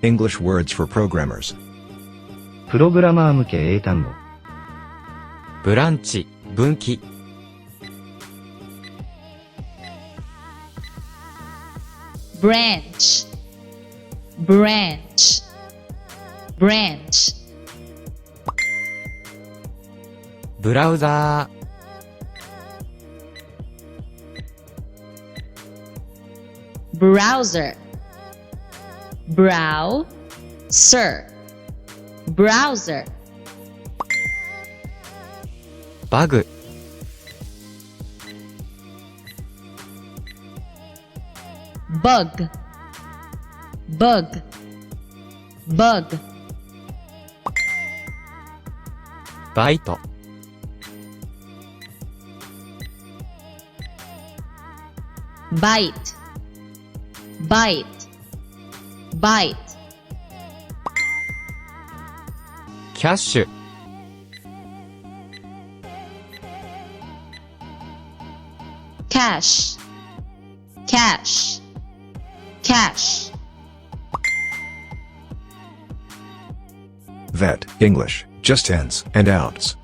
English words for programmers. プログラマー向け英単語。ブランチ、分岐。branch, branch, branch. ブラウザー。browser, browser, browser. バグ、bug, bug, bug. バイト、byte, byte, byte. キャッシュ、cash, cash, cash. Vet, English, just ins and outs.